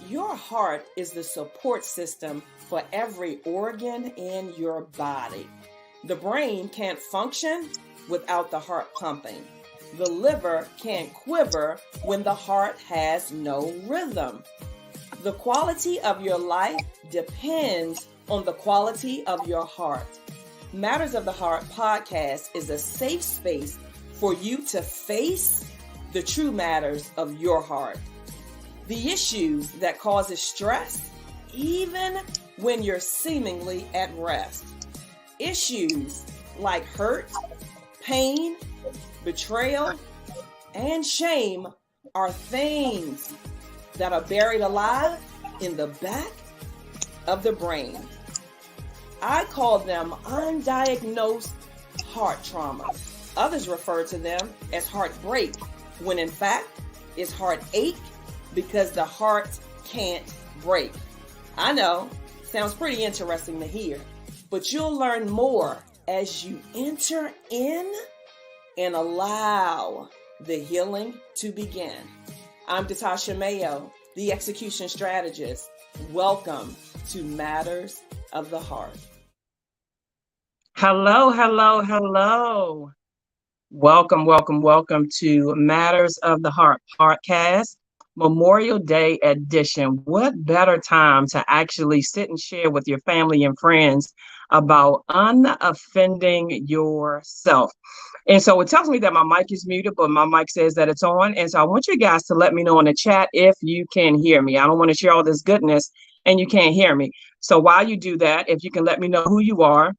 Your heart is the support system for every organ in your body. The brain can't function without the heart pumping. The liver can't quiver when the heart has no rhythm. The quality of your life depends on the quality of your heart. Matters of the Heart podcast is a safe space for you to face the true matters of your heart. The issues that causes stress even when you're seemingly at rest. Issues like hurt, pain, betrayal, and shame are things that are buried alive in the back of the brain. I call them undiagnosed heart trauma. Others refer to them as heartbreak, when in fact it's heartache because the heart can't break. I know, sounds pretty interesting to hear, but you'll learn more as you enter in and allow the healing to begin. I'm Natasha Mayo, the execution strategist. Welcome to Matters of the Heart. Hello. Welcome to Matters of the Heart podcast, Memorial Day edition. What better time to actually sit and share with your family and friends about unoffending yourself? And so it tells me that my mic is muted, but my mic says that it's on. And so I want you guys to let me know in the chat if you can hear me. I don't want to share all this goodness and you can't hear me. So while you do that, if you can let me know who you are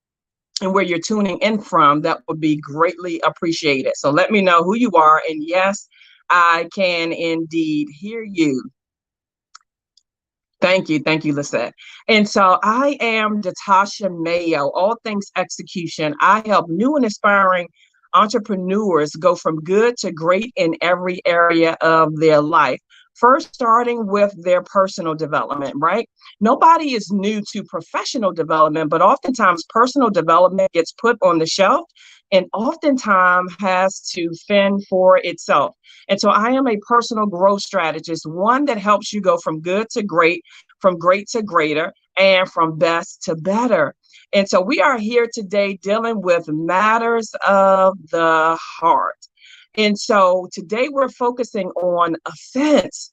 and where you're tuning in from, that would be greatly appreciated. So let me know who you are. And yes, I can indeed hear you. Thank you, Lisette. And so I am Natasha Mayo, all things execution. I help new and aspiring entrepreneurs go from good to great in every area of their life. First, starting with their personal development, right? Nobody is new to professional development, but oftentimes personal development gets put on the shelf and oftentimes has to fend for itself. And so I am a personal growth strategist, one that helps you go from good to great, from great to greater, and from best to better. And so we are here today dealing with matters of the heart. And so today we're focusing on offense,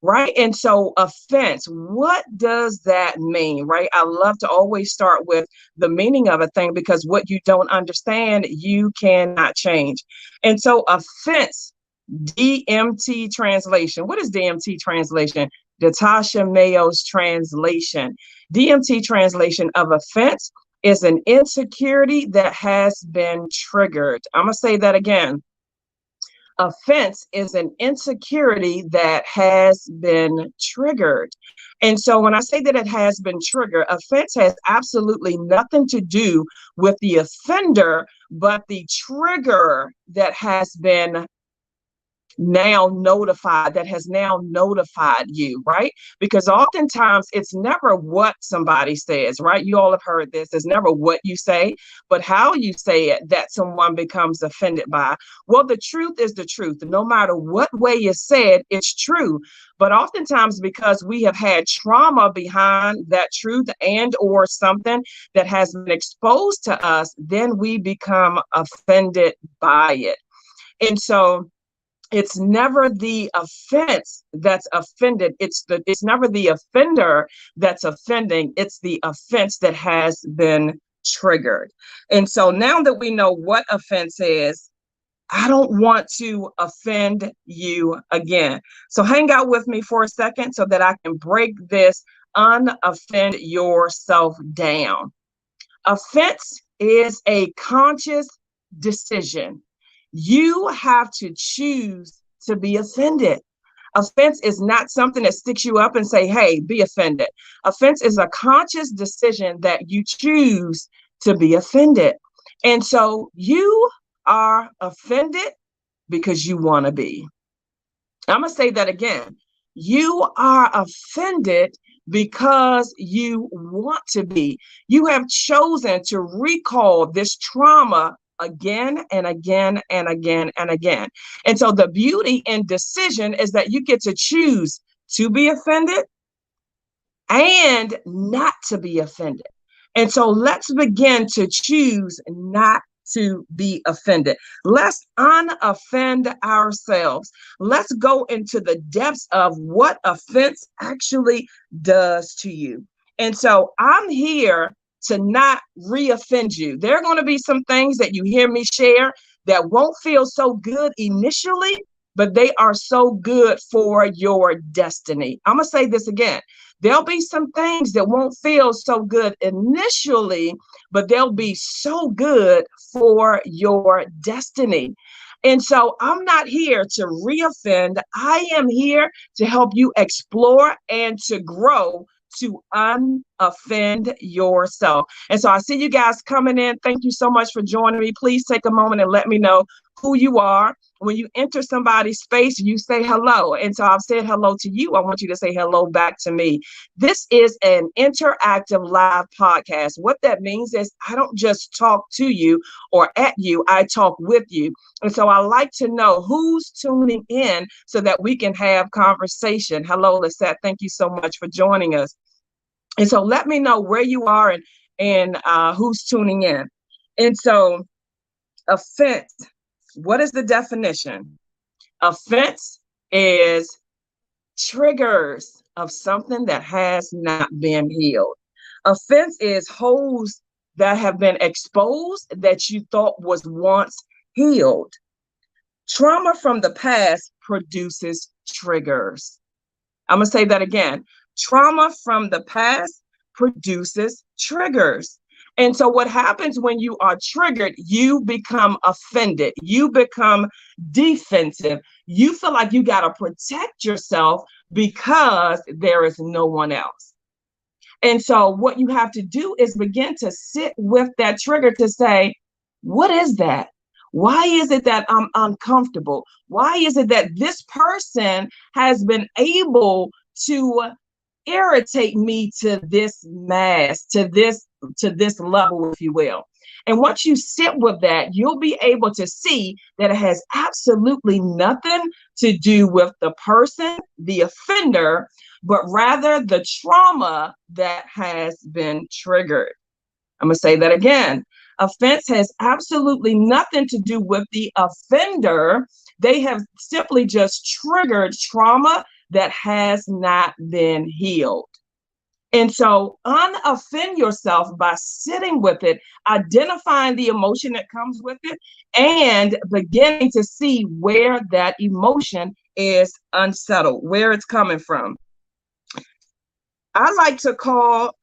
right? And so offense, what does that mean, right? I love to always start with the meaning of a thing because what you don't understand, you cannot change. And so offense, DMT translation. What is DMT translation? Natasha Mayo's translation. DMT translation of offense is an insecurity that has been triggered. I'm going to say that again. Offense is an insecurity that has been triggered. And so when I say that it has been triggered, offense has absolutely nothing to do with the offender, but the trigger that has been that has now notified you, right? Because oftentimes it's never what somebody says, right? You all have heard this. It's never what you say, but how you say it that someone becomes offended by. Well, the truth is the truth. No matter what way you say it, it's true. But oftentimes because we have had trauma behind that truth and or something that has been exposed to us, then we become offended by it. And so it's never the offense that's offended. It's never the offender that's offending. It's the offense that has been triggered. And so now that we know what offense is, I don't want to offend you again. So hang out with me for a second so that I can break this unoffend yourself down. Offense is a conscious decision. You have to choose to be offended. Offense is not something that sticks you up and say, hey, be offended. Offense is a conscious decision that you choose to be offended. And so you are offended because you want to be. I'm going to say that again. You are offended because you want to be. You have chosen to recall this trauma again and again and again and again. And so the beauty in decision is that you get to choose to be offended and not to be offended. And so let's begin to choose not to be offended. Let's unoffend ourselves. Let's go into the depths of what offense actually does to you. And so I'm here to not reoffend you. There are going to be some things that you hear me share that won't feel so good initially, but they are so good for your destiny. I'm going to say this again. There'll be some things that won't feel so good initially, but they'll be so good for your destiny. And so I'm not here to reoffend. I am here to help you explore and to grow, to unoffend yourself. And so I see you guys coming in. Thank you so much for joining me. Please take a moment and let me know who you are. When you enter somebody's space, you say hello. And so I've said hello to you. I want you to say hello back to me. This is an interactive live podcast. What that means is I don't just talk to you or at you, I talk with you. And so I like to know who's tuning in so that we can have conversation. Hello, Lisette. Thank you so much for joining us. And so let me know where you are and who's tuning in. And so offense, what is the definition? Offense is triggers of something that has not been healed. Offense is holes that have been exposed that you thought was once healed. Trauma from the past produces triggers. I'm going to say that again. Trauma from the past produces triggers. And so what happens when you are triggered, you become offended. You become defensive. You feel like you got to protect yourself because there is no one else. And so what you have to do is begin to sit with that trigger to say, what is that? Why is it that I'm uncomfortable? Why is it that this person has been able to irritate me to this mass, to this level, if you will? And once you sit with that, you'll be able to see that it has absolutely nothing to do with the person, the offender, but rather the trauma that has been triggered. I'm going to say that again. Offense has absolutely nothing to do with the offender. They have simply just triggered trauma that has not been healed. And so unoffend yourself by sitting with it, identifying the emotion that comes with it, and beginning to see where that emotion is unsettled, where it's coming from. I like to call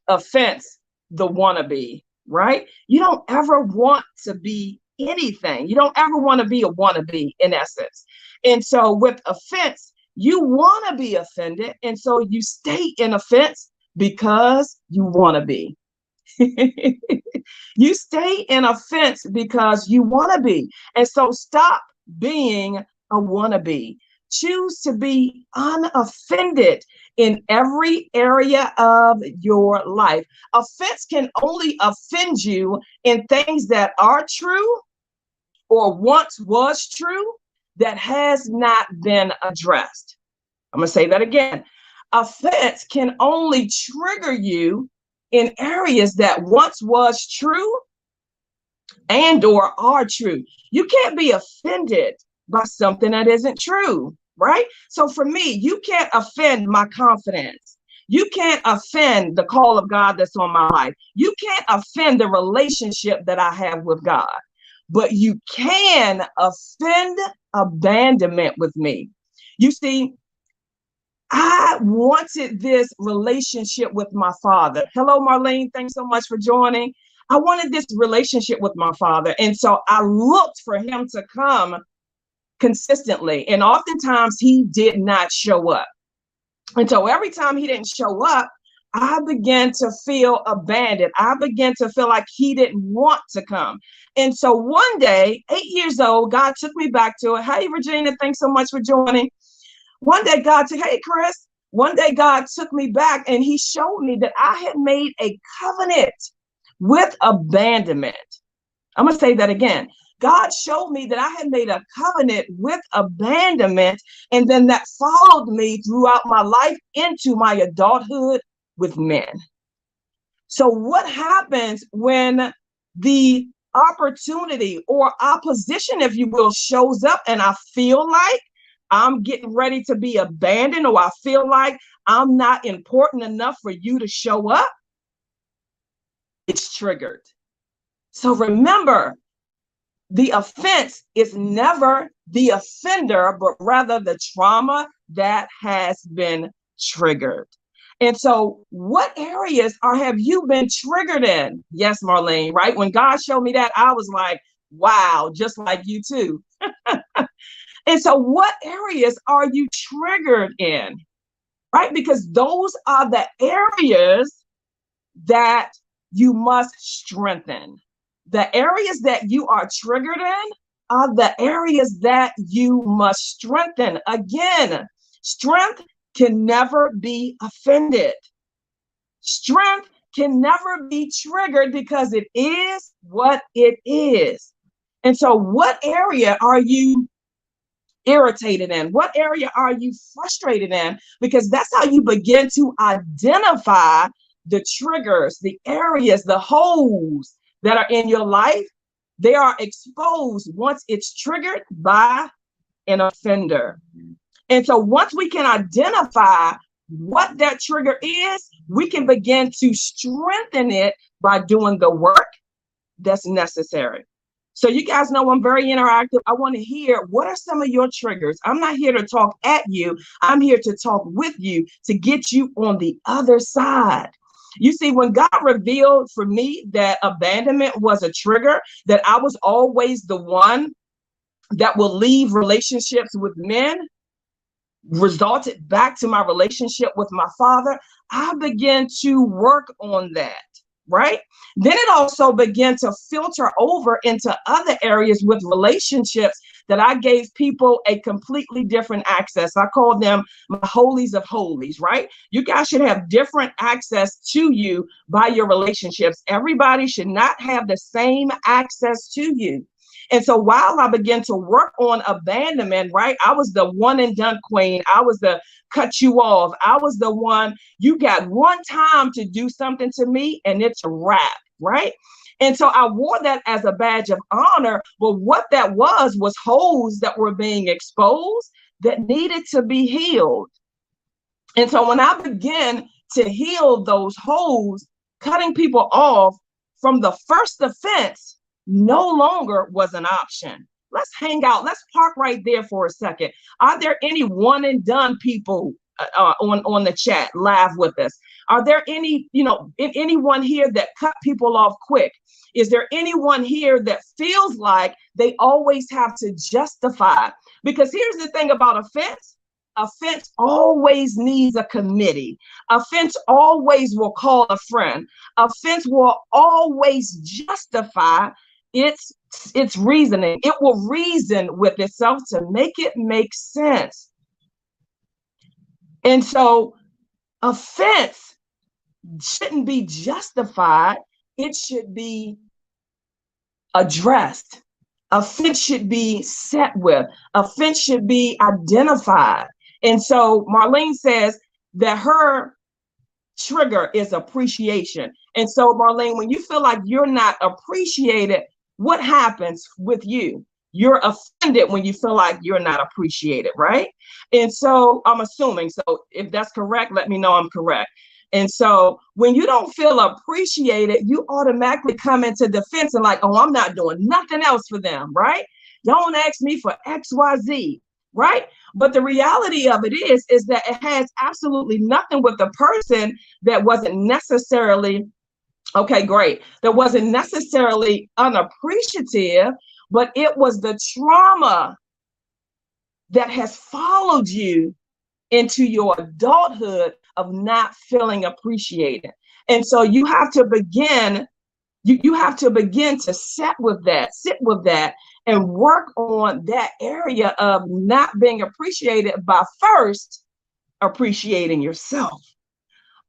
offense the wannabe, right? You don't ever want to be anything. You don't ever want to be a wannabe in essence. And so with offense, you want to be offended. And so you stay in offense because you want to be. You stay in offense because you want to be. And so stop being a wannabe. Choose to be unoffended in every area of your life. Offense can only offend you in things that are true or once was true that has not been addressed. I'm going to say that again. Offense can only trigger you in areas that once was true and or are true. You can't be offended by something that isn't true, right? So for me, you can't offend my confidence. You can't offend the call of God that's on my life. You can't offend the relationship that I have with God, but you can offend abandonment with me. You see, I wanted this relationship with my father. Hello, Marlene. Thanks so much for joining. I wanted this relationship with my father. And so I looked for him to come consistently. And oftentimes he did not show up. And so every time he didn't show up, I began to feel abandoned. I began to feel like he didn't want to come. And so one day, 8 years old, God took me back to it. Hey, Regina, thanks so much for joining. One day God took, hey, Chris, one day God took me back and he showed me that I had made a covenant with abandonment. I'm going to say that again. God showed me that I had made a covenant with abandonment, and then that followed me throughout my life into my adulthood with men. So what happens when the opportunity or opposition, if you will, shows up and I feel like I'm getting ready to be abandoned, or I feel like I'm not important enough for you to show up? It's triggered. So remember, the offense is never the offender, but rather the trauma that has been triggered. And so what areas have you been triggered in? Yes, Marlene, right? When God showed me that, I was like, wow, just like you too. And so what areas are you triggered in? Right? Because those are the areas that you must strengthen. The areas that you are triggered in are the areas that you must strengthen. Again, strength can never be offended. Strength can never be triggered because it is what it is. And so what area are you irritated in? What area are you frustrated in? Because that's how you begin to identify the triggers, the areas, the holes that are in your life. They are exposed once it's triggered by an offender. And so once we can identify what that trigger is, we can begin to strengthen it by doing the work that's necessary. So you guys know I'm very interactive. I want to hear, what are some of your triggers? I'm not here to talk at you. I'm here to talk with you to get you on the other side. You see, when God revealed for me that abandonment was a trigger, that I was always the one that will leave relationships with men, resulted back to my relationship with my father, I began to work on that, right? Then it also began to filter over into other areas with relationships that I gave people a completely different access. I call them my holies of holies, right? You guys should have different access to you by your relationships. Everybody should not have the same access to you. And so while I began to work on abandonment, right, I was the one and done queen. I was the cut you off. I was the one, you got one time to do something to me and it's a wrap, right? And so I wore that as a badge of honor. But what that was holes that were being exposed that needed to be healed. And so when I began to heal those holes, cutting people off from the first offense no longer was an option. Let's hang out. Let's park right there for a second. Are there any one and done people on the chat live with us? Are there any, anyone here that cut people off quick? Is there anyone here that feels like they always have to justify? Because here's the thing about offense. Offense always needs a committee. Offense always will call a friend. Offense will always justify its reasoning. It will reason with itself to make it make sense. And so offense shouldn't be justified. It should be addressed. Offense should be set with. Offense should be identified. And so Marlene says that her trigger is appreciation. And so Marlene, when you feel like you're not appreciated, what happens with you? You're offended when you feel like you're not appreciated, right? And so I'm assuming, so if that's correct, let me know I'm correct. And so when you don't feel appreciated, you automatically come into defense and like, oh, I'm not doing nothing else for them, right? Don't ask me for X, Y, Z, right? But the reality of it is that it has absolutely nothing with the person that wasn't necessarily, okay, great, that wasn't necessarily unappreciative, but it was the trauma that has followed you into your adulthood of not feeling appreciated. And so you have to begin, you have to begin to sit with that and work on that area of not being appreciated by first appreciating yourself.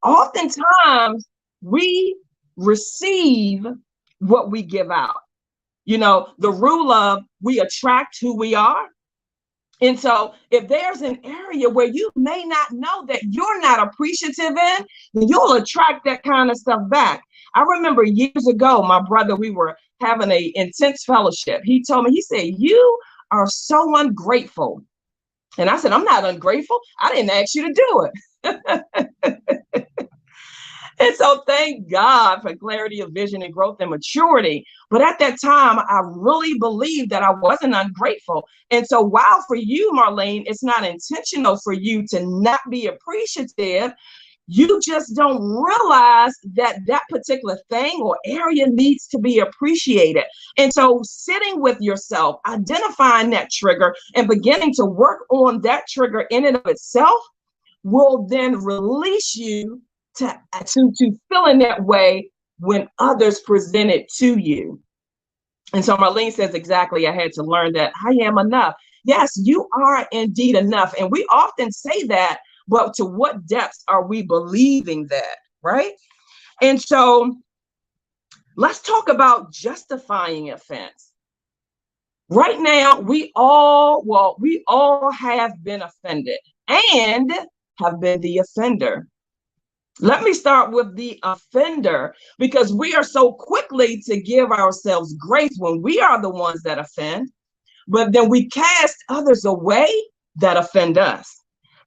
Oftentimes we receive what we give out. You know, the rule of we attract who we are. And so if there's an area where you may not know that you're not appreciative in, then you'll attract that kind of stuff back. I remember years ago, my brother, we were having an intense fellowship. He told me, he said, "You are so ungrateful." And I said, "I'm not ungrateful. I didn't ask you to do it." And so thank God for clarity of vision and growth and maturity. But at that time, I really believed that I wasn't ungrateful. And so while for you, Marlene, it's not intentional for you to not be appreciative, you just don't realize that that particular thing or area needs to be appreciated. And so sitting with yourself, identifying that trigger and beginning to work on that trigger in and of itself will then release you to feel in that way when others present it to you. And so Marlene says, exactly, I had to learn that I am enough. Yes, you are indeed enough. And we often say that, but to what depths are we believing that, right? And so let's talk about justifying offense. Right now, we all have been offended and have been the offender. Let me start with the offender, because we are so quickly to give ourselves grace when we are the ones that offend, but then we cast others away that offend us.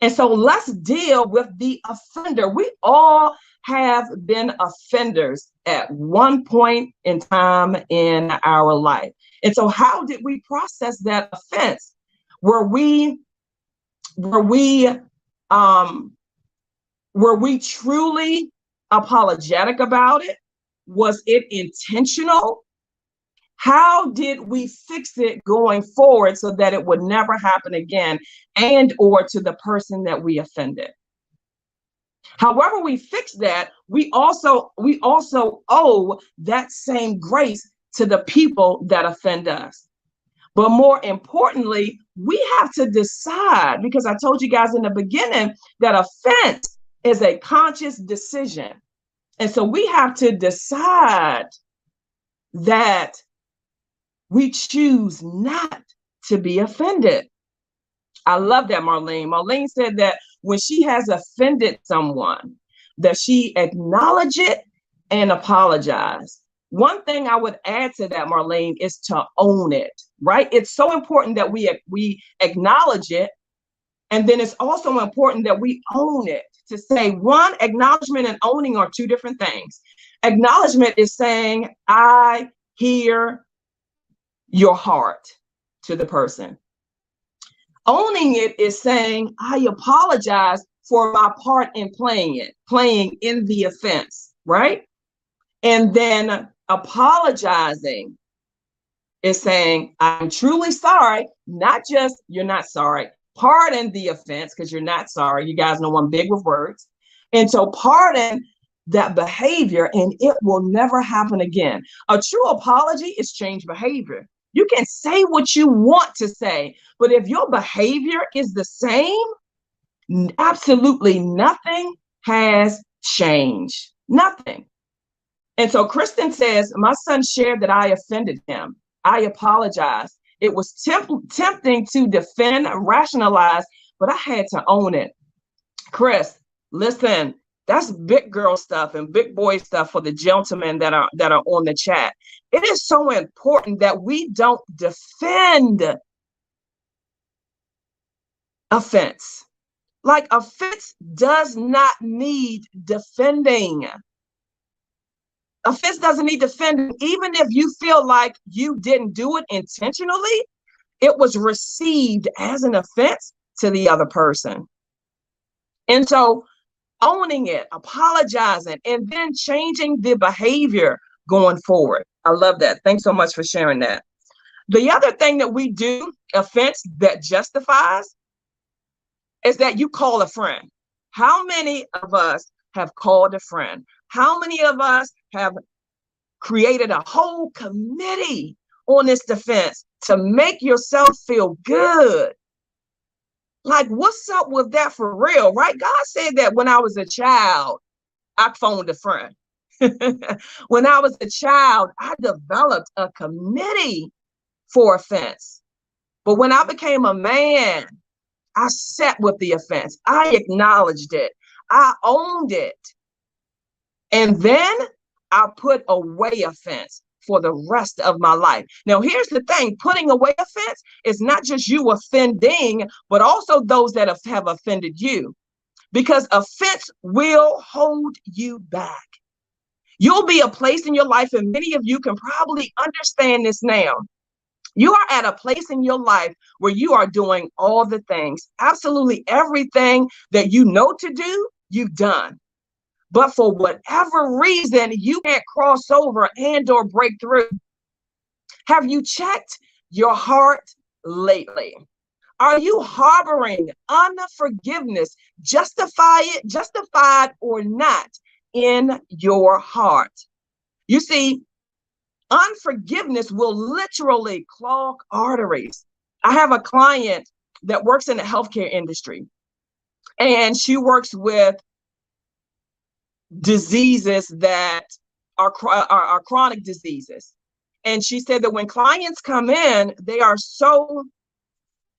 And so let's deal with the offender. We all have been offenders at one point in time in our life. And so how did we process that offense? Were we truly apologetic about it? Was it intentional? How did we fix it going forward so that it would never happen again, and or to the person that we offended? However we fix that, we also owe that same grace to the people that offend us. But more importantly, we have to decide, because I told you guys in the beginning that offense is a conscious decision. And so we have to decide that we choose not to be offended. I love that, Marlene. Marlene said that when she has offended someone, that she acknowledge it and apologize. One thing I would add to that, Marlene, is to own it, right? It's so important that we acknowledge it. And then it's also important that we own it. To say, one, acknowledgement and owning are two different things. Acknowledgement is saying, I hear your heart to the person. Owning it is saying, I apologize for my part in playing in the offense, right? And then apologizing is saying, I'm truly sorry, not just you're not sorry. Pardon the offense, because you're not sorry. You guys know I'm big with words. And so pardon that behavior, and it will never happen again. A true apology is change behavior. You can say what you want to say, but if your behavior is the same, absolutely nothing has changed. Nothing. And so Kristen says, my son shared that I offended him. I apologize. It was tempting to defend, rationalize, but I had to own it. Chris, listen, that's big girl stuff and big boy stuff for the gentlemen that are on the chat. It is so important that we don't defend offense. Like, offense does not need defending. Offense doesn't need defending. Even if you feel like you didn't do it intentionally, it was received as an offense to the other person. And so owning it, apologizing, and then changing the behavior going forward. I love that. Thanks so much for sharing that. The other thing that we do, offense that justifies, is that you call a friend. How many of us have called a friend? How many of us have created a whole committee on this defense to make yourself feel good? Like, what's up with that for real, right? God said that when I was a child, I phoned a friend. When I was a child, I developed a committee for offense. But when I became a man, I sat with the offense. I acknowledged it. I owned it. And then I put away offense for the rest of my life. Now, here's the thing, putting away offense is not just you offending, but also those that have offended you, because offense will hold you back. You'll be a place in your life, and many of you can probably understand this now. You are at a place in your life where you are doing all the things, absolutely everything that you know to do, you've done. But for whatever reason, you can't cross over and or break through. Have you checked your heart lately? Are you harboring unforgiveness, justified or not, in your heart? You see, unforgiveness will literally clog arteries. I have a client that works in the healthcare industry, and she works with diseases that are chronic diseases. And she said that when clients come in, they are so,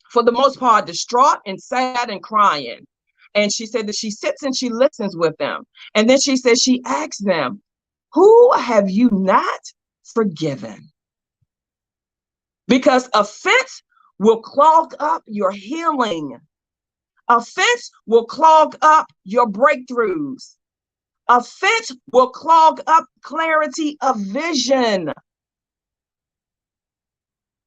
for the most part, distraught and sad and crying. And she said that she sits and she listens with them. And then she said she asks them, who have you not forgiven? Because offense will clog up your healing. Offense will clog up your breakthroughs. Offense will clog up clarity of vision.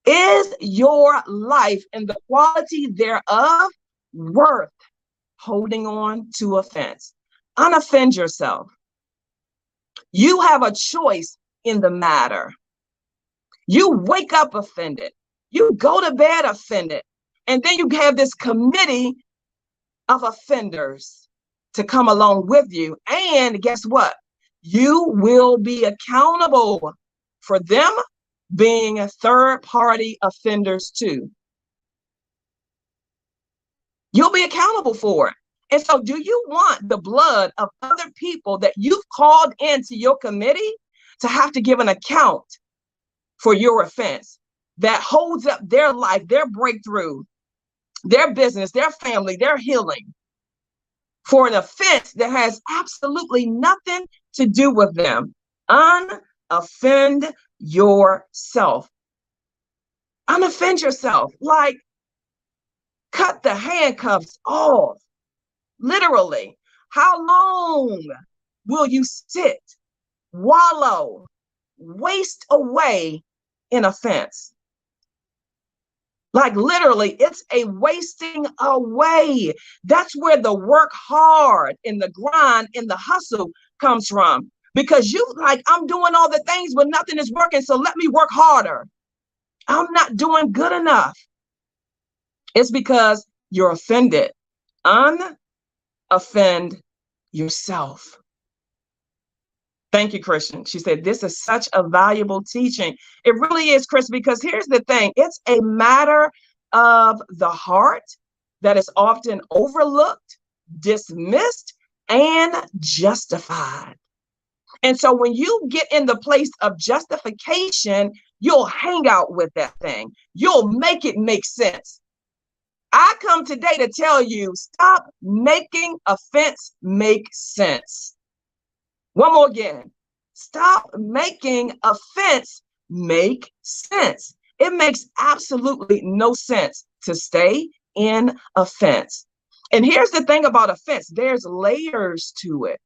Is your life and the quality thereof worth holding on to offense? Unoffend yourself. You have a choice in the matter. You wake up offended. You go to bed offended. And then you have this committee of offenders to come along with you. And guess what? You will be accountable for them being third-party offenders too. You'll be accountable for it. And so do you want the blood of other people that you've called into your committee to have to give an account for your offense that holds up their life, their breakthrough, their business, their family, their healing, for an offense that has absolutely nothing to do with them? Unoffend yourself. Unoffend yourself. Like, cut the handcuffs off. Literally. How long will you sit, wallow, waste away in offense? Like, literally, it's a wasting away. That's where the work hard and the grind and the hustle comes from. Because you like, I'm doing all the things, but nothing is working. So let me work harder. I'm not doing good enough. It's because you're offended. Unoffend yourself. Thank you, Christian. She said, this is such a valuable teaching. It really is, Chris, because here's the thing. It's a matter of the heart that is often overlooked, dismissed, and justified. And so when you get in the place of justification, you'll hang out with that thing. You'll make it make sense. I come today to tell you, stop making offense make sense. One more again. Stop making offense make sense. It makes absolutely no sense to stay in offense. And here's the thing about offense. There's layers to it.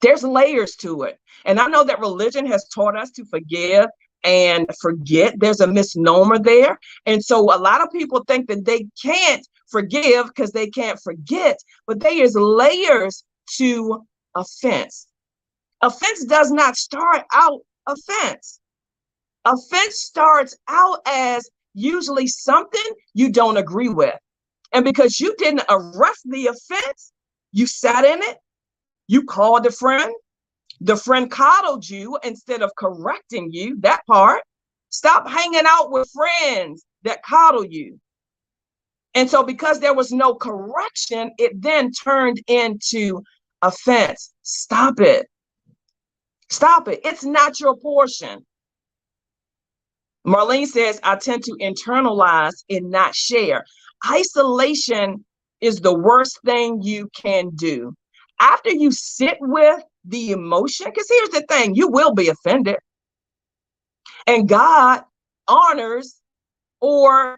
There's layers to it. And I know that religion has taught us to forgive and forget. There's a misnomer there. And so a lot of people think that they can't forgive because they can't forget. But there's layers to offense. Offense does not start out offense. Offense starts out as usually something you don't agree with. And because you didn't arrest the offense, you sat in it, you called a friend, the friend coddled you instead of correcting you, that part. Stop hanging out with friends that coddle you. And so because there was no correction, it then turned into offense. Stop it. Stop it. It's not your portion. Marlene says, I tend to internalize and not share. Isolation is the worst thing you can do. After you sit with the emotion, because here's the thing, you will be offended. And God honors, or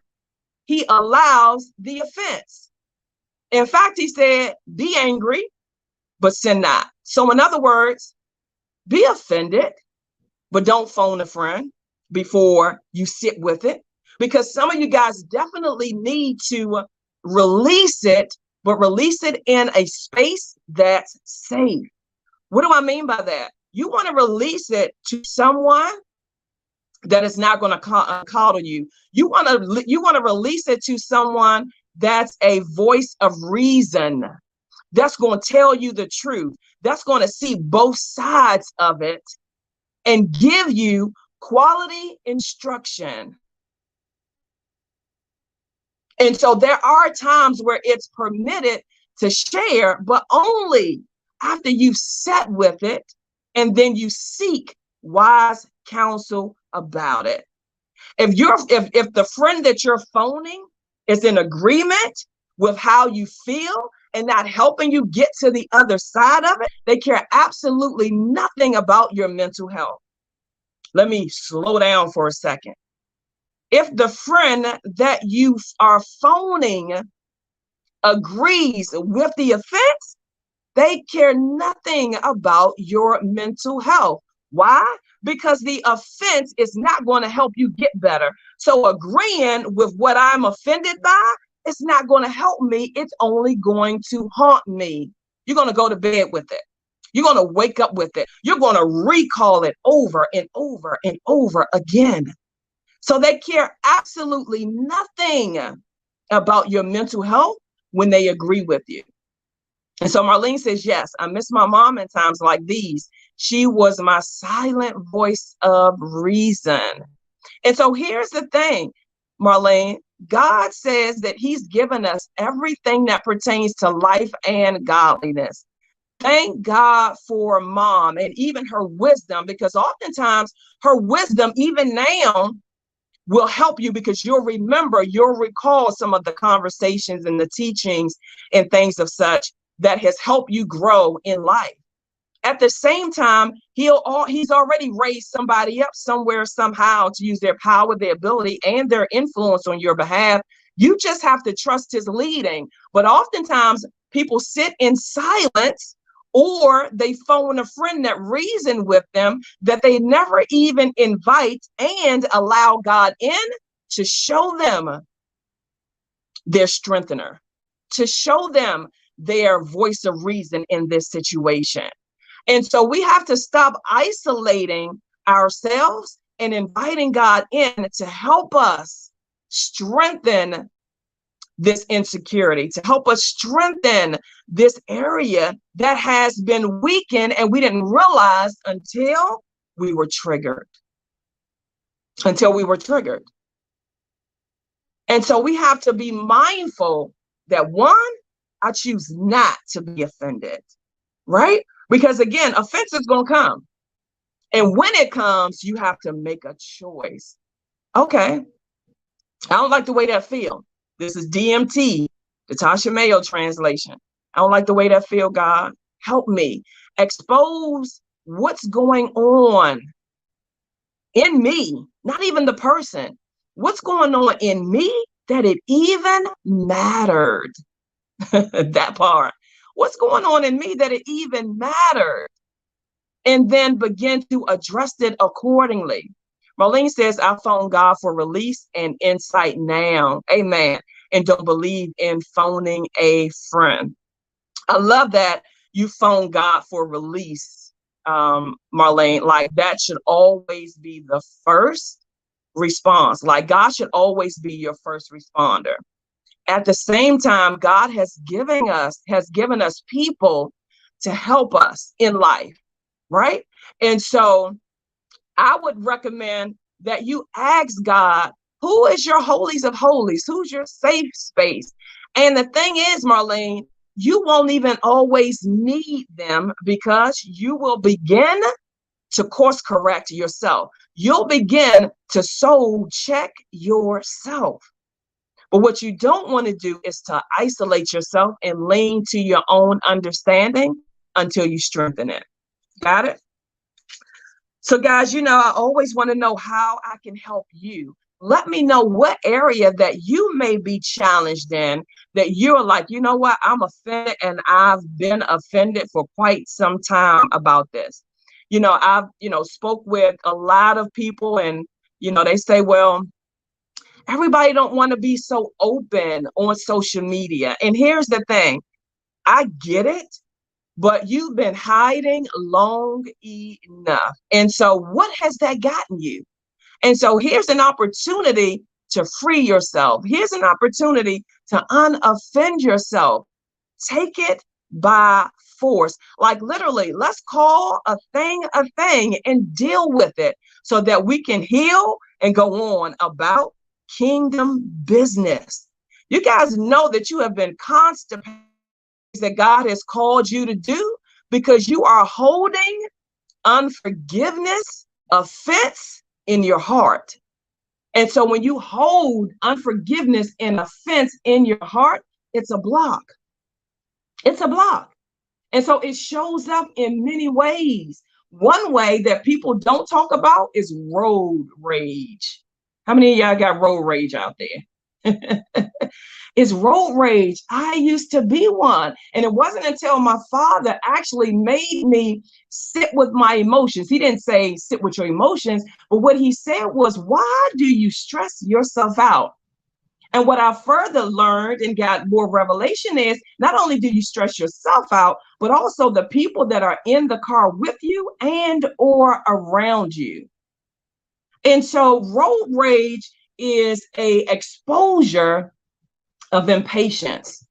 he allows, the offense. In fact, he said, be angry, but sin not. So in other words, be offended, but don't phone a friend before you sit with it. Because some of you guys definitely need to release it, but release it in a space that's safe. What do I mean by that? You want to release it to someone that is not going to coddle you. You want to release it to someone that's a voice of reason, that's going to tell you the truth, that's going to see both sides of it and give you quality instruction. And so there are times where it's permitted to share, but only after you've sat with it and then you seek wise counsel about it. If the friend that you're phoning is in agreement with how you feel and not helping you get to the other side of it, they care absolutely nothing about your mental health. Let me slow down for a second. If the friend that you are phoning agrees with the offense, they care nothing about your mental health. Why? Because the offense is not going to help you get better. So agreeing with what I'm offended by, it's not going to help me. It's only going to haunt me. You're going to go to bed with it. You're going to wake up with it. You're going to recall it over and over and over again. So they care absolutely nothing about your mental health when they agree with you. And so Marlene says, yes, I miss my mom in times like these. She was my silent voice of reason. And so here's the thing, Marlene, God says that he's given us everything that pertains to life and godliness. Thank God for mom and even her wisdom, because oftentimes her wisdom, even now, will help you because you'll recall some of the conversations and the teachings and things of such that has helped you grow in life. At the same time, he's already raised somebody up somewhere, somehow, to use their power, their ability, and their influence on your behalf. You just have to trust his leading. But oftentimes, people sit in silence, or they phone a friend that reason with them that they never even invite and allow God in to show them their strengthener, to show them their voice of reason in this situation. And so we have to stop isolating ourselves and inviting God in to help us strengthen this insecurity, to help us strengthen this area that has been weakened and we didn't realize until we were triggered. And so we have to be mindful that, one, I choose not to be offended, right? Because again, offense is going to come. And when it comes, you have to make a choice. Okay, I don't like the way that feels. This is DMT, the Tasha Mayo translation. I don't like the way that feel, God. Help me. Expose what's going on in me, not even the person. What's going on in me that it even mattered? That part. What's going on in me that it even mattered? And then begin to address it accordingly. Marlene says, I phone God for release and insight now. Amen. And don't believe in phoning a friend. I love that you phone God for release, Marlene. Like, that should always be the first response. Like, God should always be your first responder. At the same time, God has given us people to help us in life, right? And so I would recommend that you ask God, who is your holies of holies? Who's your safe space? And the thing is, Marlene, you won't even always need them, because you will begin to course correct yourself. You'll begin to soul check yourself. But what you don't want to do is to isolate yourself and lean to your own understanding until you strengthen it. Got it? So guys, I always want to know how I can help you. Let me know what area that you may be challenged in, that you're like, you know what, I'm offended, and I've been offended for quite some time about this. I've, spoke with a lot of people, and, they say, well, everybody don't want to be so open on social media. And here's the thing, I get it, but you've been hiding long enough. And so what has that gotten you? And so here's an opportunity to free yourself. Here's an opportunity to unoffend yourself. Take it by force. Like literally, let's call a thing and deal with it so that we can heal and go on about kingdom business. You guys know that you have been constipated that God has called you to do because you are holding unforgiveness, offense in your heart. And so when you hold unforgiveness and offense in your heart, it's a block. It's a block. And so it shows up in many ways. One way that people don't talk about is road rage. How many of y'all got road rage out there? It's road rage. I used to be one. And it wasn't until my father actually made me sit with my emotions. He didn't say sit with your emotions, but what he said was, why do you stress yourself out? And what I further learned and got more revelation is not only do you stress yourself out, but also the people that are in the car with you and or around you. And so road rage is a exposure of impatience.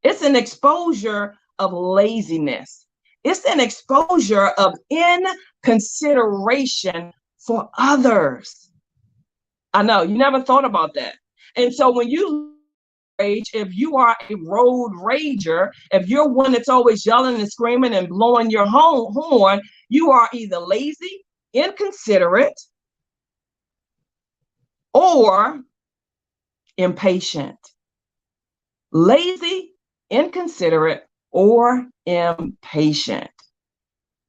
It's an exposure of laziness. It's an exposure of inconsideration for others. I know you never thought about that. And so when you rage, if you are a road rager, if you're one that's always yelling and screaming and blowing your horn, you are either lazy, inconsiderate, or impatient. Lazy, inconsiderate, or impatient.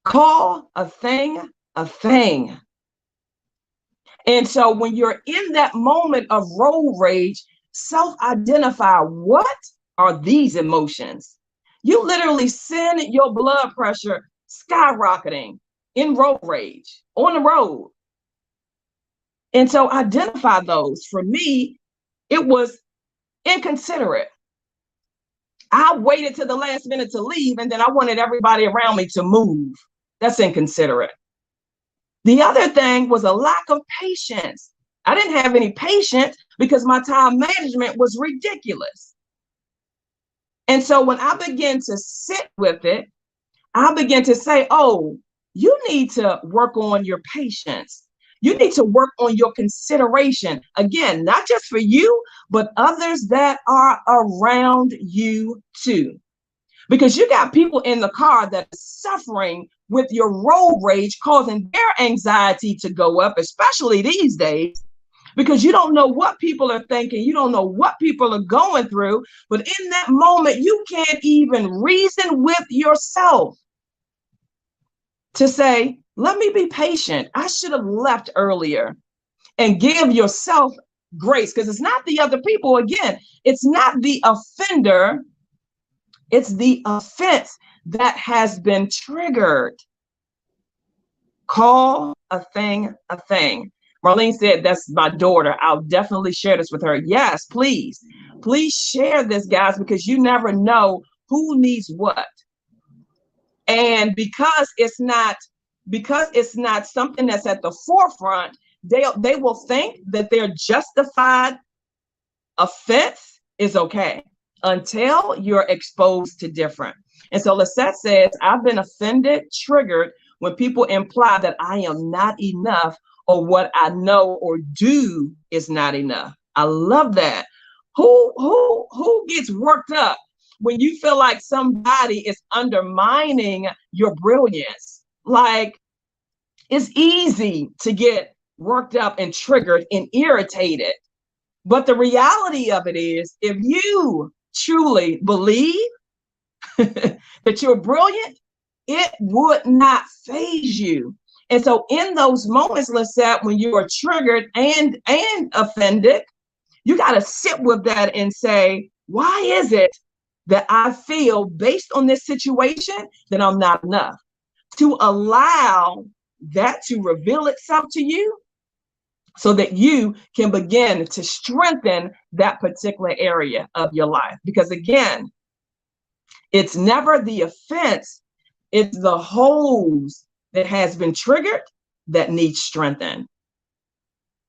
Call a thing a thing. And so when you're in that moment of road rage, self-identify, what are these emotions? You literally send your blood pressure skyrocketing in road rage on the road. And so identify those. For me, it was inconsiderate. I waited to the last minute to leave, and then I wanted everybody around me to move. That's inconsiderate. The other thing was a lack of patience. I didn't have any patience because my time management was ridiculous. And so when I began to sit with it, I began to say, oh, you need to work on your patience. You need to work on your consideration. Again, not just for you, but others that are around you too. Because you got people in the car that are suffering with your road rage, causing their anxiety to go up, especially these days, because you don't know what people are thinking. You don't know what people are going through. But in that moment, you can't even reason with yourself to say, let me be patient. I should have left earlier, and give yourself grace, because it's not the other people. Again, it's not the offender. It's the offense that has been triggered. Call a thing a thing. Marlene said, that's my daughter. I'll definitely share this with her. Yes, please. Please share this, guys, because you never know who needs what. And because it's not something that's at the forefront, they will think that their justified offense is okay until you're exposed to different. And so Lisette says, I've been offended, triggered when people imply that I am not enough, or what I know or do is not enough. I love that. Who gets worked up when you feel like somebody is undermining your brilliance? Like, It's easy to get worked up and triggered and irritated. But the reality of it is, if you truly believe that you're brilliant, it would not phase you. And so in those moments, Lisette, when you are triggered and offended, you got to sit with that and say, why is it that I feel based on this situation that I'm not enough? To allow that to reveal itself to you so that you can begin to strengthen that particular area of your life. Because again, it's never the offense, it's the holes that has been triggered that needs strengthened.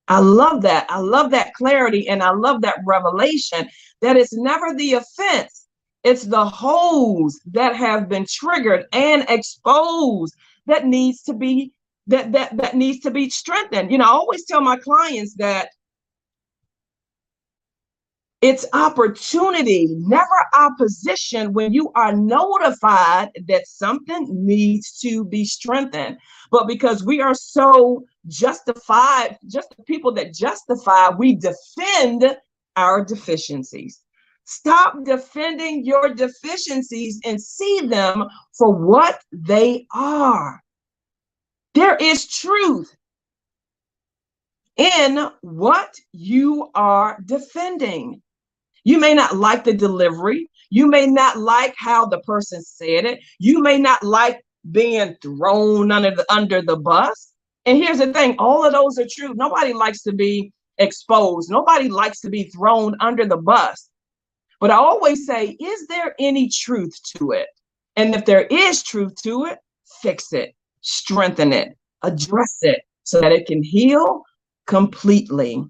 I love that. I love that clarity, and I love that revelation that it's never the offense. It's the holes that have been triggered and exposed that needs to be that needs to be strengthened. I always tell my clients that it's opportunity, never opposition, when you are notified that something needs to be strengthened. But because we are so justified, just the people that justify, we defend our deficiencies. Stop defending your deficiencies and see them for what they are. There is truth in what you are defending. You may not like the delivery. You may not like how the person said it. You may not like being thrown under the bus. And here's the thing, all of those are true. Nobody likes to be exposed. Nobody likes to be thrown under the bus. But I always say, is there any truth to it? And if there is truth to it, fix it, strengthen it, address it so that it can heal completely.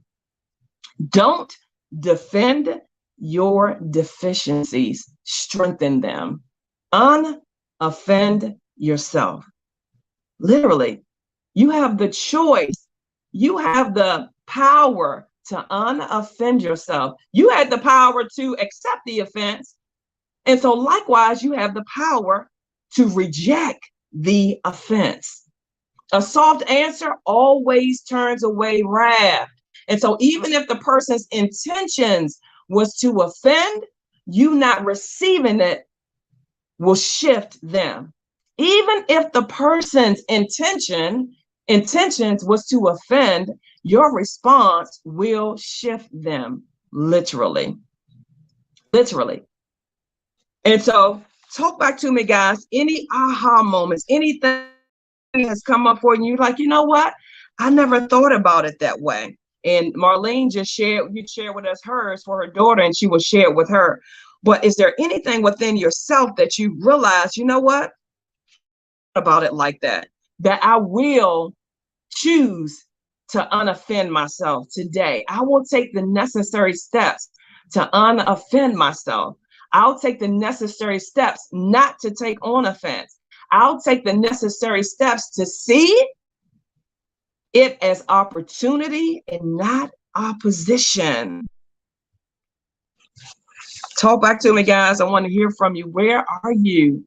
Don't defend your deficiencies, strengthen them. Unoffend yourself. Literally, you have the choice. You have the power to unoffend yourself. You had the power to accept the offense. And so likewise, you have the power to reject the offense. A soft answer always turns away wrath. And so even if the person's intentions was to offend, you not receiving it will shift them. Even if the person's intentions was to offend, your response will shift them, literally. And so talk back to me, guys. Any aha moments, anything has come up for you, you're like, you know what? I never thought about it that way. And Marlene just shared with us hers for her daughter, and she will share it with her. But is there anything within yourself that you realize, you know what? About it like that I will choose to unoffend myself today. I will take the necessary steps to unoffend myself. I'll take the necessary steps not to take on offense. I'll take the necessary steps to see it as opportunity and not opposition. Talk back to me, guys. I want to hear from you. Where are you?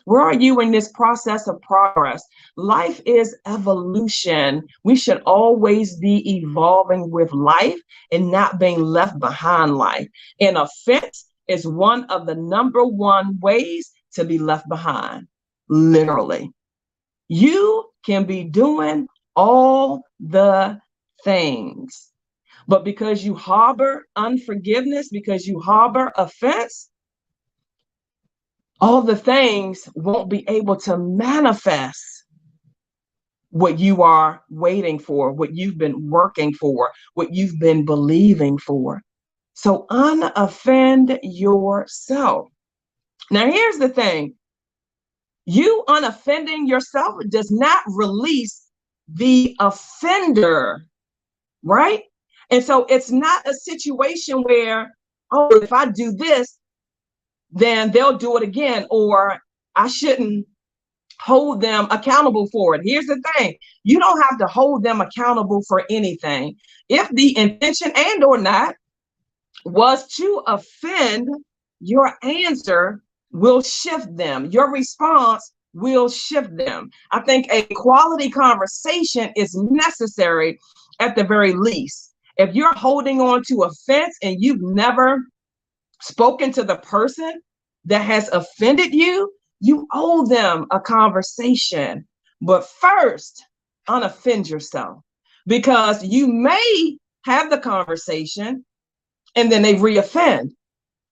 Where are you in this process of progress? Life is evolution. We should always be evolving with life and not being left behind life. And offense is one of the number one ways to be left behind, literally. You can be doing all the things, but because you harbor unforgiveness, because you harbor offense, all the things won't be able to manifest what you are waiting for, what you've been working for, what you've been believing for. So unoffend yourself. Now, here's the thing. You unoffending yourself does not release the offender, right? And so it's not a situation where, oh, if I do this, then they'll do it again, or I shouldn't hold them accountable for it. Here's the thing. You don't have to hold them accountable for anything. If the intention and or not was to offend, your answer will shift them. Your response will shift them. I think a quality conversation is necessary at the very least. If you're holding on to offense and you've never spoken to the person that has offended you, you owe them a conversation. But first, unoffend yourself, because you may have the conversation and then they reoffend.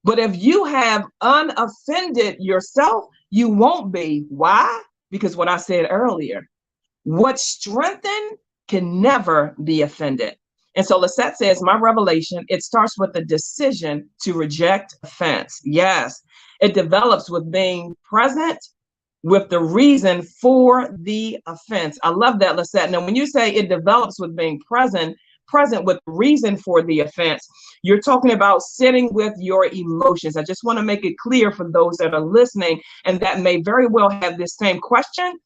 But if you have unoffended yourself, you won't be. Why? Because what I said earlier, what's strengthened can never be offended. And so Lisette says, my revelation, it starts with the decision to reject offense. Yes, it develops with being present with the reason for the offense. I love that, Lisette. Now, when you say it develops with being present with reason for the offense, you're talking about sitting with your emotions. I just want to make it clear for those that are listening and that may very well have this same question,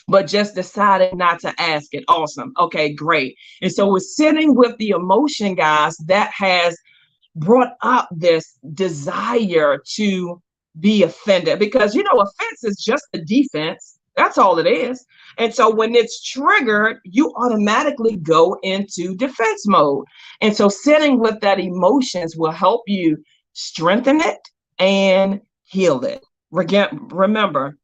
but just decided not to ask it. Awesome. Okay, great. And so we're sitting with the emotion, guys, that has brought up this desire to be offended, because, offense is just a defense. That's all it is. And so when it's triggered, you automatically go into defense mode. And so sitting with that emotions will help you strengthen it and heal it. Remember,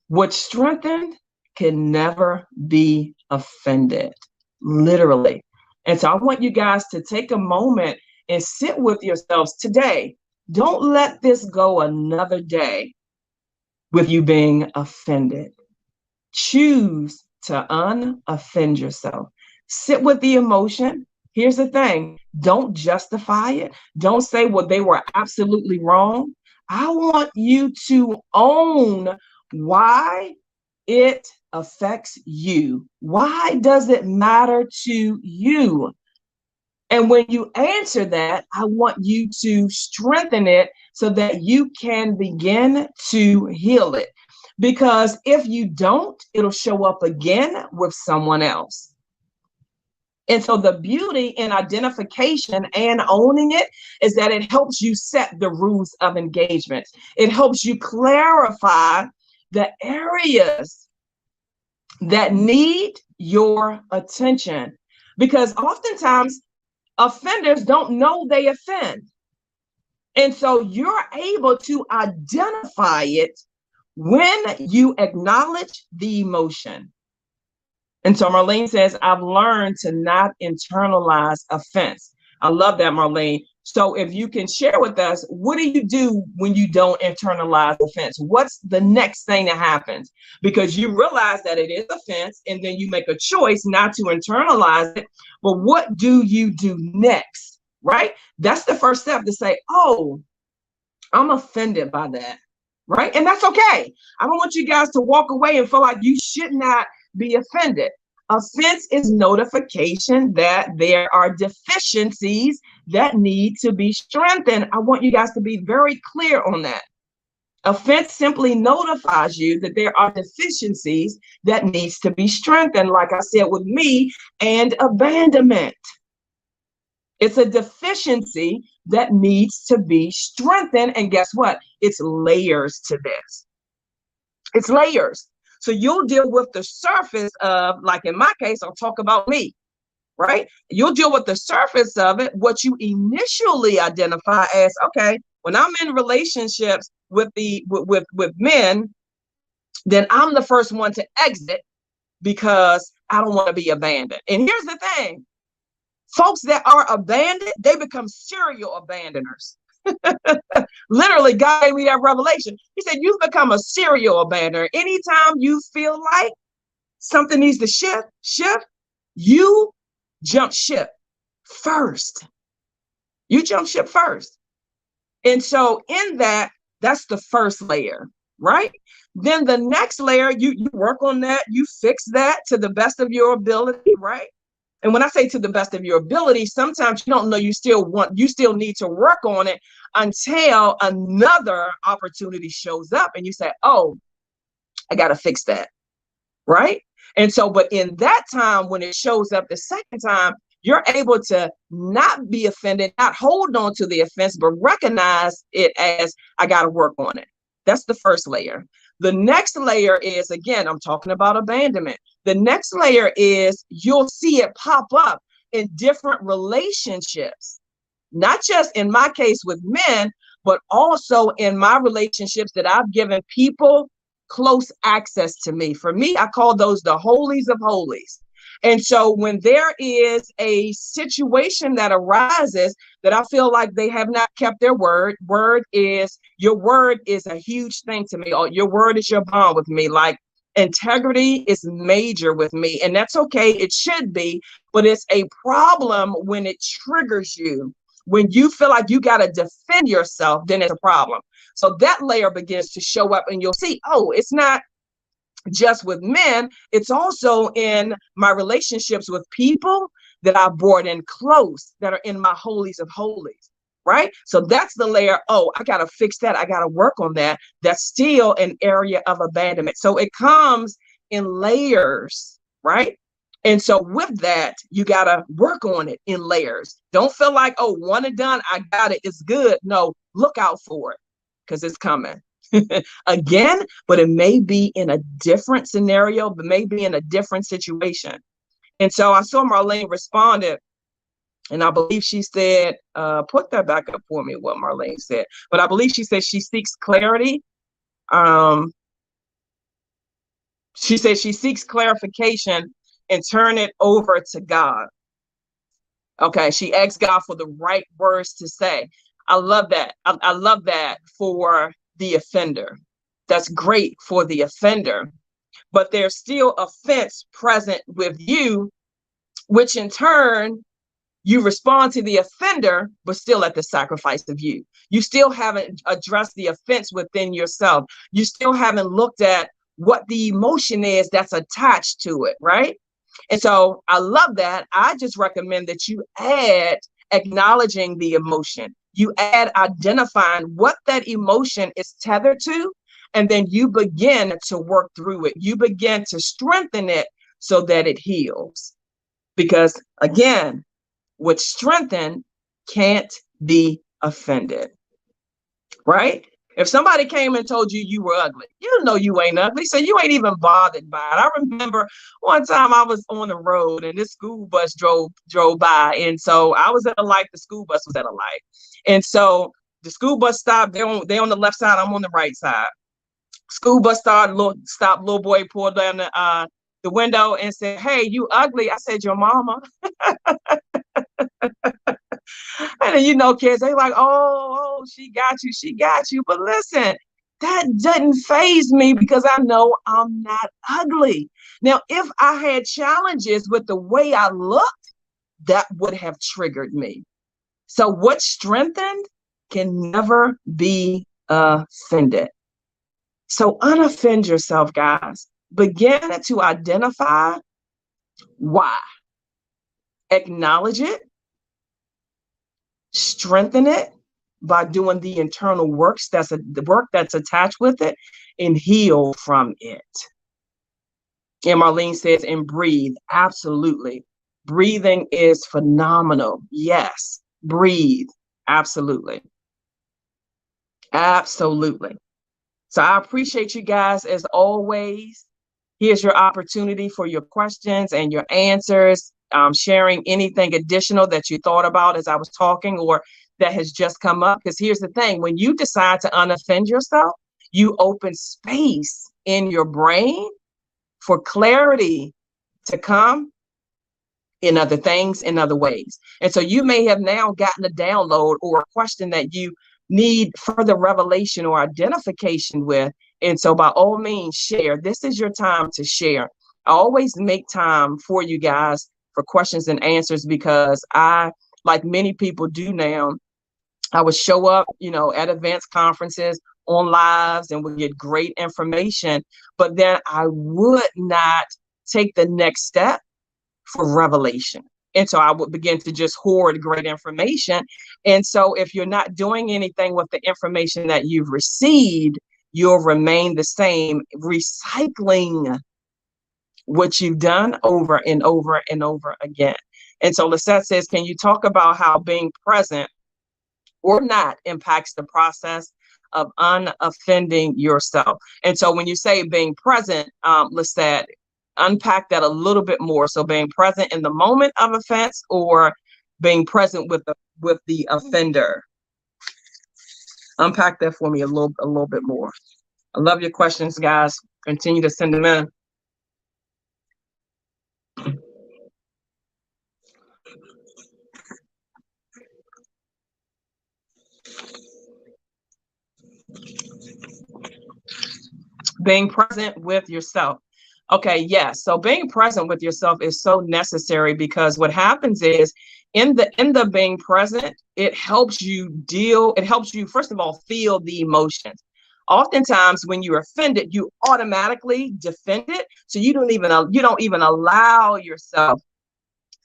what's strengthened can never be offended, literally. And so I want you guys to take a moment and sit with yourselves today. Don't let this go another day with you being offended. Choose to unoffend yourself. Sit with the emotion. Here's the thing. Don't justify it. Don't say, well, they were absolutely wrong. I want you to own why it affects you. Why does it matter to you? And when you answer that, I want you to strengthen it so that you can begin to heal it. Because if you don't, it'll show up again with someone else. And so the beauty in identification and owning it is that it helps you set the rules of engagement. It helps you clarify the areas that need your attention. Because oftentimes, offenders don't know they offend. And so you're able to identify it when you acknowledge the emotion. And so Marlene says, I've learned to not internalize offense. I love that, Marlene. So if you can share with us, what do you do when you don't internalize offense? What's the next thing that happens? Because you realize that it is offense, and then you make a choice not to internalize it. But what do you do next, right? That's the first step, to say, oh, I'm offended by that, right? And that's okay. I don't want you guys to walk away and feel like you should not be offended. Offense is notification that there are deficiencies that need to be strengthened. I want you guys to be very clear on that. Offense simply notifies you that there are deficiencies that needs to be strengthened, like I said with me and abandonment. It's a deficiency that needs to be strengthened. And guess what? It's layers to this. It's layers. So you'll deal with the surface of, like in my case, I'll talk about me, right? You'll deal with the surface of it, what you initially identify as, okay, when I'm in relationships with men, then I'm the first one to exit because I don't want to be abandoned. And here's the thing. Folks that are abandoned, they become serial abandoners. Literally, God gave me that revelation. He said, you've become a serial abandoner. Anytime you feel like something needs to shift, you jump ship first. You jump ship first. And so in that, that's the first layer, right? Then the next layer, you work on that, you fix that to the best of your ability, right? And when I say to the best of your ability, sometimes you don't know you still need to work on it until another opportunity shows up and you say, oh, I got to fix that. Right. And so, but in that time, when it shows up the second time, you're able to not be offended, not hold on to the offense, but recognize it as, I got to work on it. That's the first layer. The next layer is, again, I'm talking about abandonment. The next layer is you'll see it pop up in different relationships, not just in my case with men, but also in my relationships that I've given people close access to me. For me, I call those the holies of holies. And so when there is a situation that arises that I feel like they have not kept their word, your word is a huge thing to me. Or your word is your bond with me. Like integrity is major with me. And that's okay. It should be, but it's a problem when it triggers you. When you feel like you got to defend yourself, then it's a problem. So that layer begins to show up and you'll see, oh, it's not just with men, it's also in my relationships with people that I brought in close, that are in my holies of holies, right? So that's the layer. Oh, I got to fix that. I got to work on that. That's still an area of abandonment. So it comes in layers, right? And so with that, you got to work on it in layers. Don't feel like, oh, one and done, I got it, it's good. No, look out for it because it's coming. Again, but it may be in a different scenario, but maybe in a different situation. And so I saw Marlene responded, and I believe she said, put that back up for me, what Marlene said. But I believe she said she seeks clarity. She said she seeks clarification and turn it over to God. Okay, she asks God for the right words to say. I love that. I love that for the offender. That's great for the offender, but there's still offense present with you, which in turn, you respond to the offender, but still at the sacrifice of you. You still haven't addressed the offense within yourself. You still haven't looked at what the emotion is that's attached to it, right? And so I love that. I just recommend that you add acknowledging the emotion. You add identifying what that emotion is tethered to, and then you begin to work through it. You begin to strengthen it so that it heals. Because again, what's strengthened can't be offended, right? If somebody came and told you you were ugly, you know you ain't ugly, so you ain't even bothered by it. I remember one time I was on the road and this school bus drove by, and so I was at a light, the school bus was at a light, and so the school bus stopped. They on the left side, I'm on the right side. School bus stopped. Little boy pulled down the window and said, "Hey, you ugly." I said, "Your mama." And then, kids, they like, oh, she got you. But listen, that doesn't faze me because I know I'm not ugly. Now, if I had challenges with the way I looked, that would have triggered me. So what's strengthened can never be offended. So unoffend yourself, guys. Begin to identify why. Acknowledge it. Strengthen it by doing the internal works, the work that's attached with it, and heal from it. And Marlene says, and breathe. Absolutely. Breathing is phenomenal. Yes, breathe. Absolutely. Absolutely. So I appreciate you guys as always. Here's your opportunity for your questions and your answers. Sharing anything additional that you thought about as I was talking or that has just come up. Because here's the thing, when you decide to unoffend yourself, you open space in your brain for clarity to come in other things, in other ways. And so you may have now gotten a download or a question that you need further revelation or identification with. And so by all means, share. This is your time to share. I always make time for you guys for questions and answers because I, like many people do now, I would show up, at events, conferences, on lives, and would get great information, but then I would not take the next step for revelation. And so I would begin to just hoard great information. And so if you're not doing anything with the information that you've received, you'll remain the same, recycling what you've done over and over and over again. And so Lisette says, can you talk about how being present or not impacts the process of unoffending yourself. And so when you say being present, Lisette, unpack that a little bit more. So being present in the moment of offense, or being present with the offender. Unpack that for me a little bit more. I love your questions, guys. Continue to send them in. Being present with yourself. Okay, yes. So being present with yourself is so necessary, because what happens is in the being present, it helps you first of all feel the emotions. Oftentimes when you're offended, you automatically defend it. So you don't even allow yourself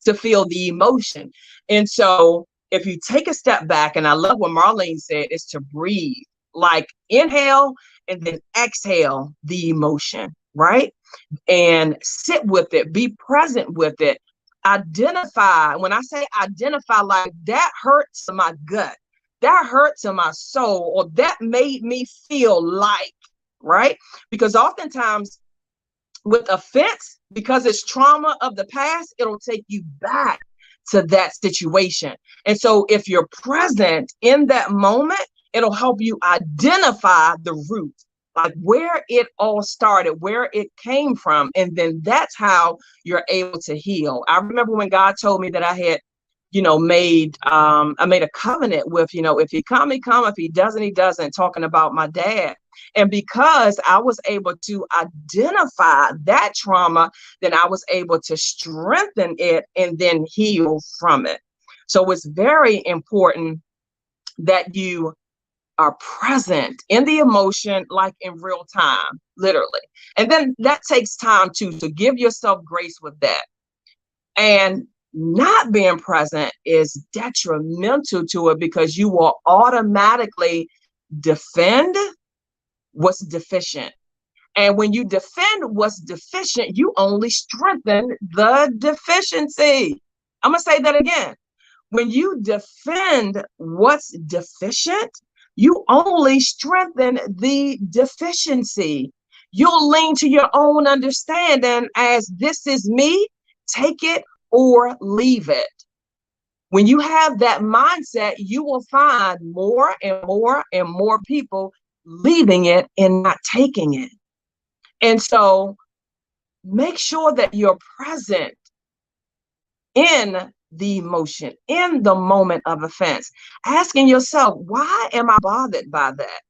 to feel the emotion. And so if you take a step back, and I love what Marlene said, is to breathe, like inhale and then exhale the emotion, right? And sit with it, be present with it. Identify, when I say identify, like that hurts my gut, that hurts in my soul, or that made me feel like, right? Because oftentimes with offense, because it's trauma of the past, it'll take you back to that situation. And so if you're present in that moment, it'll help you identify the root, like where it all started, where it came from. And then that's how you're able to heal. I remember when God told me that I had, I made a covenant with, if he come, he come, if he doesn't, talking about my dad. And because I was able to identify that trauma, then I was able to strengthen it and then heal from it. So it's very important that you are present in the emotion, like in real time, literally. And then that takes time too, to give yourself grace with that. And not being present is detrimental to it, because you will automatically defend what's deficient. And when you defend what's deficient, you only strengthen the deficiency. I'm going to say that again. When you defend what's deficient, you only strengthen the deficiency. You'll lean to your own understanding as this is me, take it or leave it. When you have that mindset, you will find more and more and more people leaving it and not taking it. And so make sure that you're present in the emotion, in the moment of offense, asking yourself, why am I bothered by that?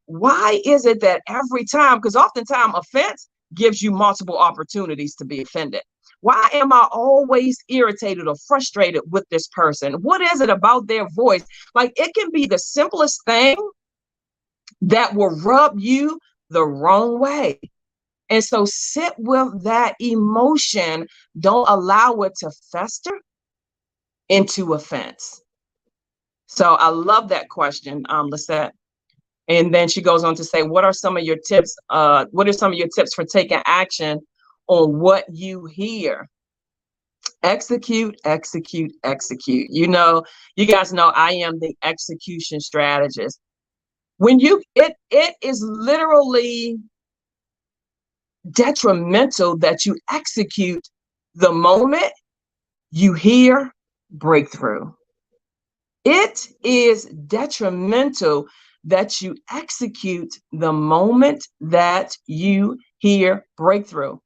Why is it that every time, because oftentimes offense gives you multiple opportunities to be offended. Why am I always irritated or frustrated with this person? What is it about their voice? Like, it can be the simplest thing that will rub you the wrong way. And so sit with that emotion. Don't allow it to fester into offense. So I love that question, Lisette. And then she goes on to say, what are some of your tips? What are some of your tips for taking action on what you hear? Execute, execute, execute. You guys know I am the execution strategist. When it is literally detrimental that you execute the moment you hear breakthrough. It is detrimental that you execute the moment that you hear breakthrough.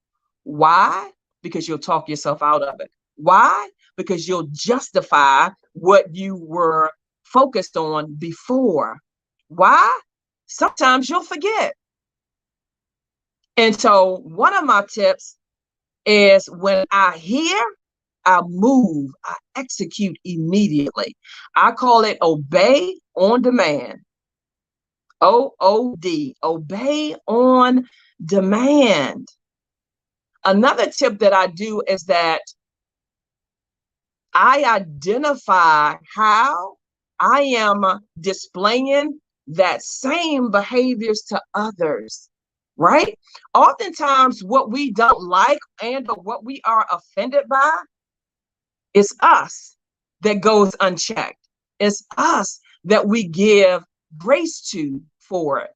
Why? Because you'll talk yourself out of it. Why? Because you'll justify what you were focused on before. Why? Sometimes you'll forget. And so one of my tips is, when I hear, I move, I execute immediately. I call it obey on demand. OOD, obey on demand. Another tip that I do is that I identify how I am displaying that same behaviors to others, right? Oftentimes what we don't like and what we are offended by is us that goes unchecked. It's us that we give grace to for it.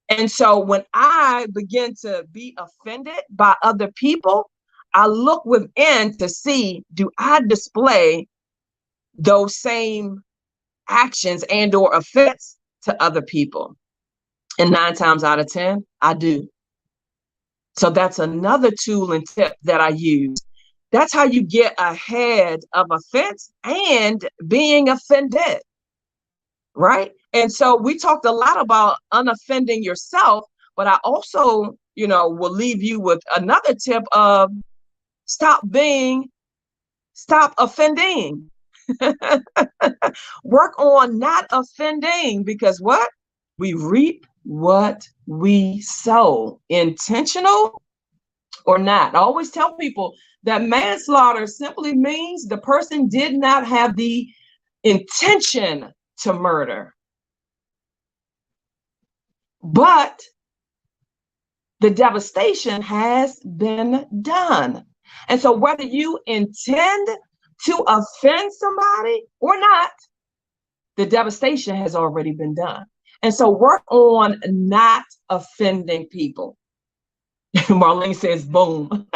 And so when I begin to be offended by other people, I look within to see, do I display those same actions and or offense to other people? And 9 times out of 10, I do. So that's another tool and tip that I use. That's how you get ahead of offense and being offended, right? And so we talked a lot about unoffending yourself, but I also, will leave you with another tip of stop offending. Work on not offending, because what? We reap what we sow, intentional or not. I always tell people that manslaughter simply means the person did not have the intention to murder, but the devastation has been done. And so whether you intend to offend somebody or not, the devastation has already been done. And so work on not offending people. Marlene says, boom.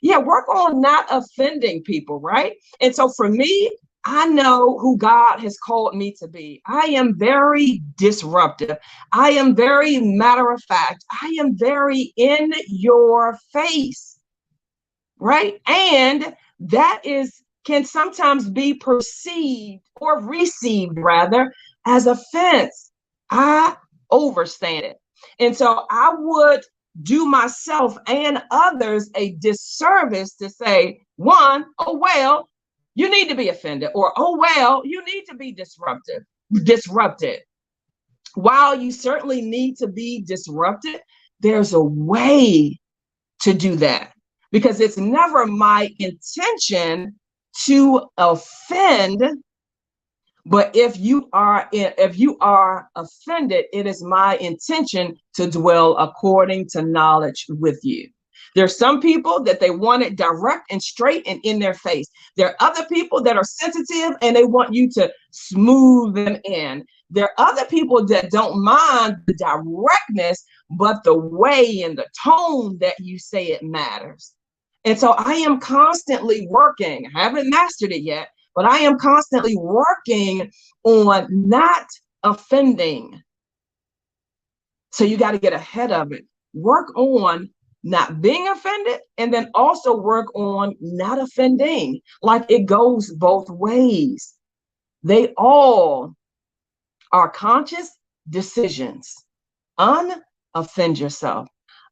Yeah, work on not offending people, right? And so for me, I know who God has called me to be. I am very disruptive. I am very matter of fact. I am very in your face, right? And that can sometimes be perceived or received rather as offense. I overstand it. And so I would do myself and others a disservice to say, one, oh, well, you need to be offended, or, oh, well, you need to be disrupted. While you certainly need to be disrupted, there's a way to do that, because it's never my intention to offend. But if you are offended, it is my intention to dwell according to knowledge with you. There's some people that they want it direct and straight and in their face. There are other people that are sensitive and they want you to smooth them in. There are other people that don't mind the directness, but the way and the tone that you say it matters. And so I am constantly working. I haven't mastered it yet, but I am constantly working on not offending. So you got to get ahead of it. Work on not being offended, and then also work on not offending. Like, it goes both ways. They all are conscious decisions. Unoffend yourself.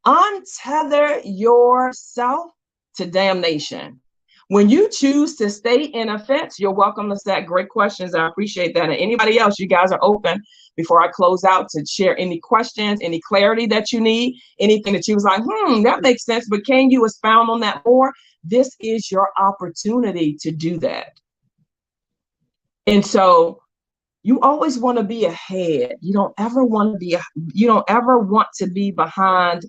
Untether yourself to damnation. When you choose to stay in offense, you're welcome to set great questions. I appreciate that. And anybody else, you guys are open before I close out to share any questions, any clarity that you need, anything that you was like, that makes sense, but can you expound on that more? This is your opportunity to do that. And so you always want to be ahead. You don't ever want to be behind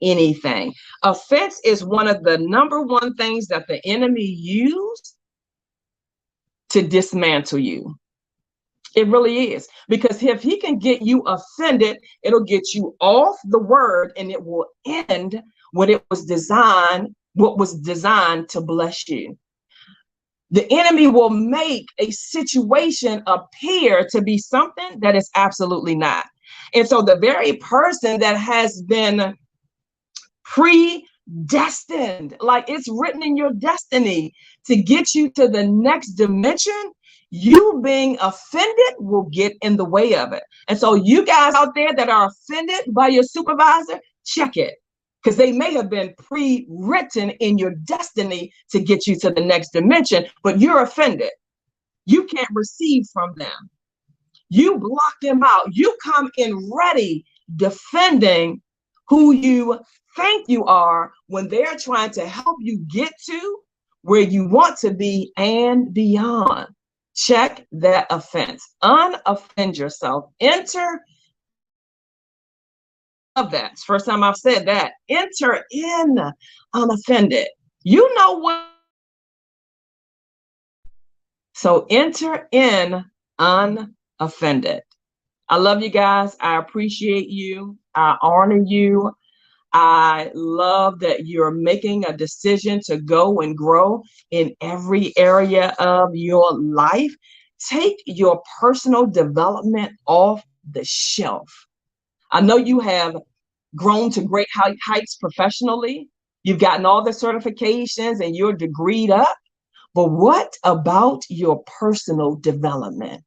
anything. Offense is one of the number one things that the enemy used to dismantle you. It really is. Because if he can get you offended, it'll get you off the word, and it will end what was designed to bless you. The enemy will make a situation appear to be something that is absolutely not. And so the very person that has been predestined, like it's written in your destiny to get you to the next dimension, you being offended will get in the way of it. And so you guys out there that are offended by your supervisor, check it, because they may have been pre-written in your destiny to get you to the next dimension, but you're offended. You can't receive from them. You block them out. You come in ready, defending who you think you are when they're trying to help you get to where you want to be and beyond. Check that offense. Unoffend yourself. Enter. Of that. It's the first time I've said that. Enter in unoffended. You know what? So enter in unoffended. I love you guys. I appreciate you. I honor you. I love that you're making a decision to go and grow in every area of your life. Take your personal development off the shelf. I know you have grown to great heights professionally. You've gotten all the certifications and you're degreed up. But what about your personal development?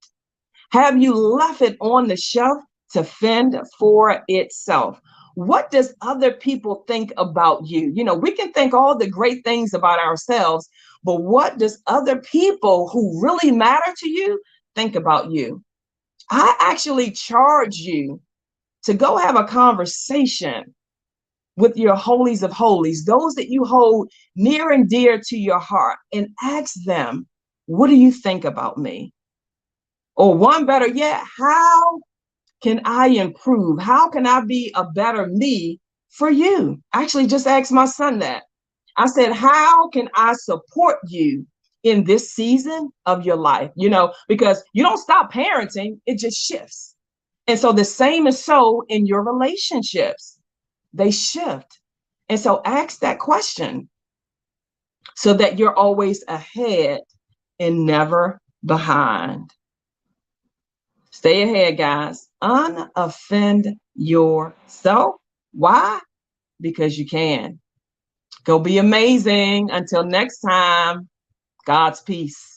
Have you left it on the shelf to fend for itself? What does other people think about you? You know, we can think all the great things about ourselves, but what does other people who really matter to you think about you? I actually charge you to go have a conversation with your holies of holies, those that you hold near and dear to your heart, and ask them, what do you think about me? Or one better yet, how can I improve? How can I be a better me for you? I actually just asked my son that. I said, how can I support you in this season of your life? You know, because you don't stop parenting, it just shifts. And so the same is so in your relationships, they shift. And so ask that question so that you're always ahead and never behind. Stay ahead, guys. Unoffend yourself. Why? Because you can. Go be amazing. Until next time, God's peace.